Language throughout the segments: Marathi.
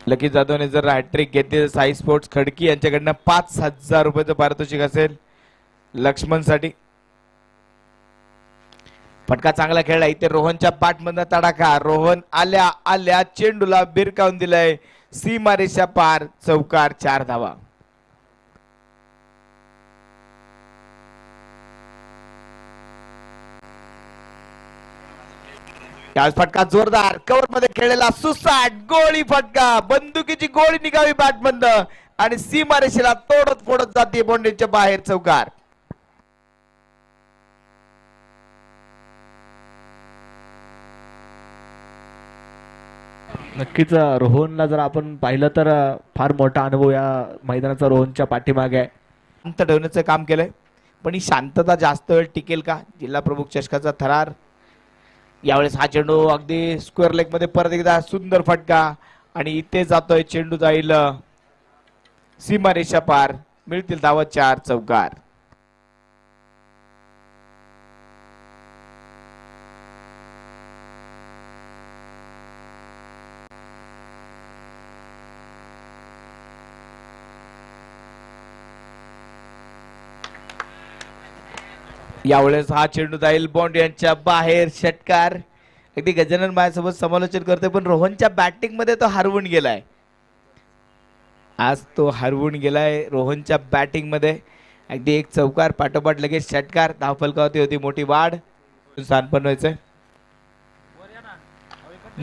लकी जाधवने जर हॅट्रिक घेतली तर साई स्पोर्ट्स खडकी यांच्याकडनं 5,000 रुपयाचं पारितोषिक असेल लक्ष्मण साठी. फटका चांगला खेळला इथे रोहनच्या पाठमधनं तडाखा. रोहन आल्या आल्या चेंडूला बिरकावून दिलंय सीमारेषा पार. चौकार 4 धावा. फटका जोरदार कव्हर मध्ये खेळलेला सुसाट गोळी फटका. बंदुकीची गोळी निघावी बॅट बंद आणि सीमारेषेला तोडत फोडत जाते बाउंड्रीच्या बाहेर. चौकार. नक्कीच रोहनला जर आपण पाहिलं तर फार मोठा अनुभव या मैदानाचा रोहनच्या पाठीमागे आहे. शांत ठेवण्याचं काम केलंय पण ही शांतता जास्त वेळ टिकेल का? जिल्हा प्रमुख चषकाचा थरार. यावेळेस हा चेंडू अगदी स्क्वेअर लेग मध्ये परत एकदा सुंदर फटका आणि इथे जातोय चेंडू जाईल सीमारेषा पार. मिळतील धावा 4. चौकार. यावेळेस हा चेंडू जाईल बॉन्ड यांच्या बाहेर. षटकार. अगदी गजानन माझ्यासोबत समालोचन करतोय पण रोहनच्या बॅटिंग मध्ये तो हरवून गेलाय. आज तो हरवून गेलाय रोहनच्या बॅटिंग मध्ये. अगदी एक चौकार पाठोपाठ लगेच षटकार. धावफलकावरती होती मोठी वाढ. स्थान पण व्हायचंय.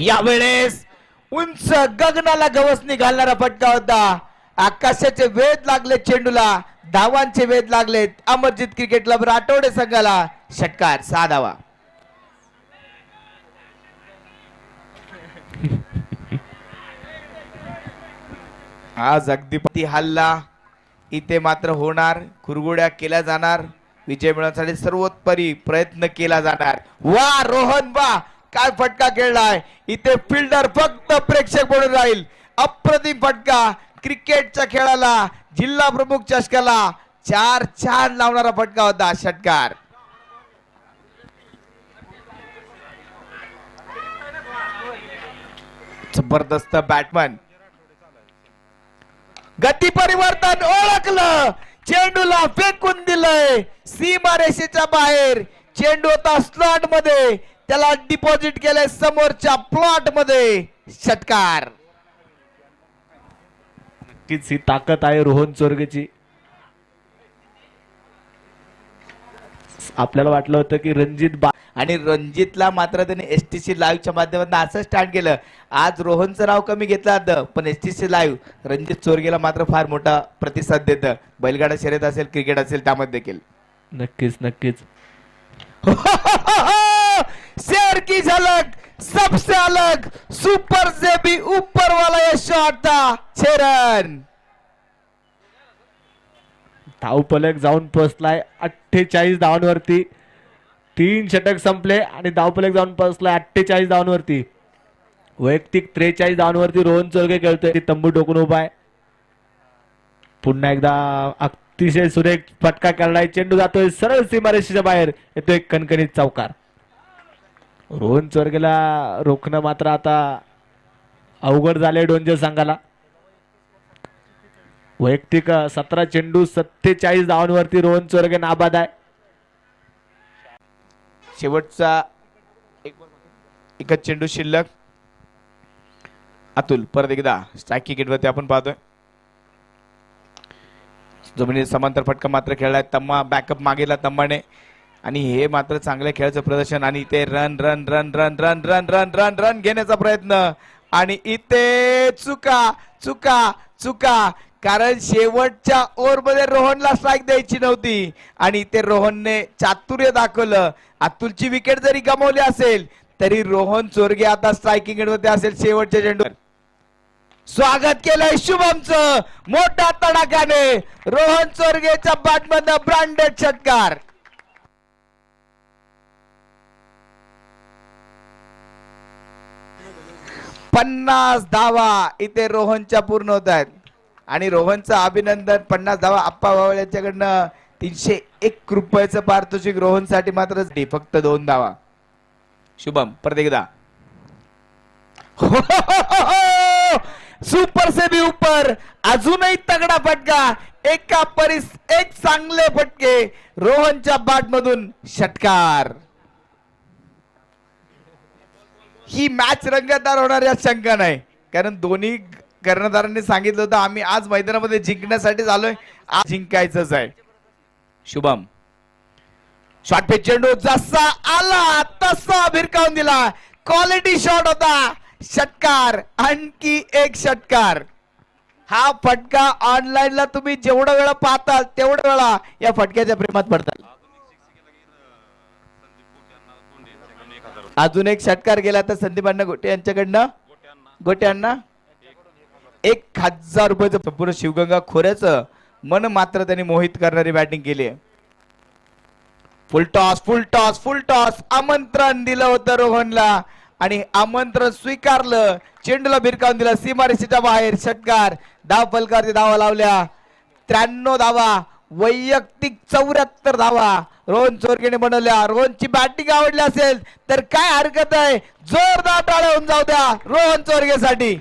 यावेळेस उंच गगनाला गवसणी घालणारा फटका होता. आकाशाचे वेध लागले चेंडूला. धावांचे वेध लागलेत अमरजीत क्रिकेट क्लब राठोडे संघाला. षटकार. 6 धावा. आज अगदी हल्ला इथे मात्र होणार. कुरगुड्या केल्या जाणार. विजय मिळवण्यासाठी सर्वोत्तरी प्रयत्न केला जाणार. वा रोहन वा काय फटका खेळलाय. इथे फिल्डर फक्त प्रेक्षक म्हणून राहील. अप्रतिम फटका. क्रिकेटच्या खेळाला जिल्हा प्रमुख चषकाला 4 छान लावणारा फटका होता. षटकार. जबरदस्त बॅटमन. गती परिवर्तन ओळखलं. चेंडूला फेकून दिलंय सीमारेषेच्या बाहेर. चेंडू होता स्लॉट मध्ये त्याला डिपॉझिट केलंय समोरच्या प्लॉट मध्ये. षटकार. नक्कीच ही ताकद आहे रोहन चोरगेची. आपल्याला वाटलं होतं की रणजित आणि रणजितला मात्र त्याने एसटीसी लाईव्हच्या माध्यमातून असं स्टार्ट केलं. आज रोहनचं नाव कमी घेतलं जातं पण एसटीसी लाईव्ह रणजित चोरगेला मात्र फार मोठा प्रतिसाद देतं. बैलगाडा शर्यत असेल क्रिकेट असेल त्यामध्ये देखील. नक्कीच नक्कीच. शेर की झलक सबसे अलग सुपर से भी ऊपर वाला ये शॉट था. 6 रन. धावफलक जाऊन पोहोचलाय 48 धावांवरती. 3 षटक संपले आणि धावफलक जाऊन पोहोचलाय 48 धावांवरती. वैयक्तिक 43 धावांवरती रोहन चोरगे खेळतोय. तंबू टोकून उभा आहे. पुन्हा एकदा अतिशय सुरेख फटका करणारा चेंडू जातोय सरळ सीमारेषेच्या बाहेर. येतोय कणकणीत चौकार. रोहन चोरगेला रोखणं मात्र आता अवघड झाले डोंजर संघाला. वैयक्तिक 17 चेंडू 47 धावांवरती रोहन चोरगे नाबाद आहे. शेवटचा एकच चेंडू शिल्लक. अतुल परत एकदा स्ट्राईक विकेटवरती आपण पाहतोय. जमिनीत समांतर फटका मात्र खेळलाय. तम्मा बॅकअप मागेला तम्माने आणि हे मात्र चांगल्या खेळाचं प्रदर्शन. आणि इथे run run run run run run run run run घेण्याचा प्रयत्न आणि इथे चुका चुका चुका. कारण शेवटच्या ओव्हरमध्ये रोहनला स्ट्राईक द्यायची नव्हती आणि इथे रोहनने चातुर्य दाखवलं. अतुलची विकेट जरी गमावली असेल तरी रोहन चोरगे आता स्ट्रायकिंग एंडमध्ये असेल शेवटच्या चेंडूवर. स्वागत केलंय शुभमचं मोठ्या तडाख्याने. रोहन चोरगेच्या बॅटमधनं ब्रँडेड षटकार. 50 धावा इथे रोहनच्या पूर्ण होत आहेत आणि रोहनचं अभिनंदन. 50 धावा आप्पा बावळ यांच्याकडनं. 301 रुपयाचं पारितोषिक रोहनसाठी मात्र फक्त 2 धावा. शुभम परत एकदा. सुपर से भी ऊपर अजूनही तगडा फटका एका परीस एक चांगले फटके रोहनच्या बॅट मधून षटकार ही मॅच रंगतदार होणार यात शंका नाही कारण दोन्ही कर्णधारांनी सांगितलं होतं आम्ही आज मैदानामध्ये जिंकण्यासाठी आलोय आज जिंकायचंच आहे शुभम शॉट पे चेंडू जसा आला तसा भिरकावून दिला क्वालिटी शॉट होता षटकार आणखी एक षटकार हा फटका ऑनलाईनला तुम्ही जेवढा वेळा पाहताल तेवढ्या वेळा या फटक्याच्या प्रेमात पडताल अजून एक षटकार गेला तर संदीप अण्णा गोटे यांच्याकडनं गोटे अण्णा 1000 रुपयाचं संपूर्ण शिवगंगा खोऱ्याचं मन मात्र त्यांनी मोहित करणारी बॅटिंग केली आहे फुल टॉस आमंत्रण दिलं होतं रोहनला आणि आमंत्रण स्वीकारलं चेंडूला भिरकावून दिला सीमारेषेच्या बाहेर षटकार धाव फलकावरती धावा लावल्या 93 धावा वैयक्तिक 74 धावा रोहन चोरगेने बनवल्या रोहनची बॅटिंग आवडली असेल तर काय हरकत आहे जोरदार टाळ्या होऊन जाऊ द्या रोहन चोरगेसाठी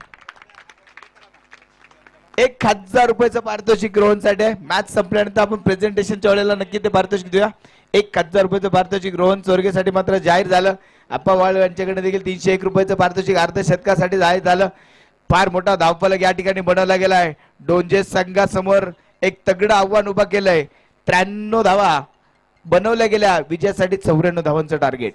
1000 रुपयाचं पारितोषिक रोहनसाठी आहे मॅच संपल्यानंतर आपण प्रेझेंटेशनच्या वेळेला नक्की ते पारितोषिक देऊया 1000 रुपयाचं पारितोषिक रोहन चोरगेसाठी मात्र जाहीर झालं अप्पा वाळ यांच्याकडे देखील 301 रुपयाचं पारितोषिक अर्धशतकासाठी जाहीर झालं फार मोठा धावफलक या ठिकाणी बनवला गेलाय डोंजे संघासमोर एक तगडं आव्हान उभा केलंय 93 धावा बनवल्या गेल्या विजयासाठी 94 धावांचं टार्गेट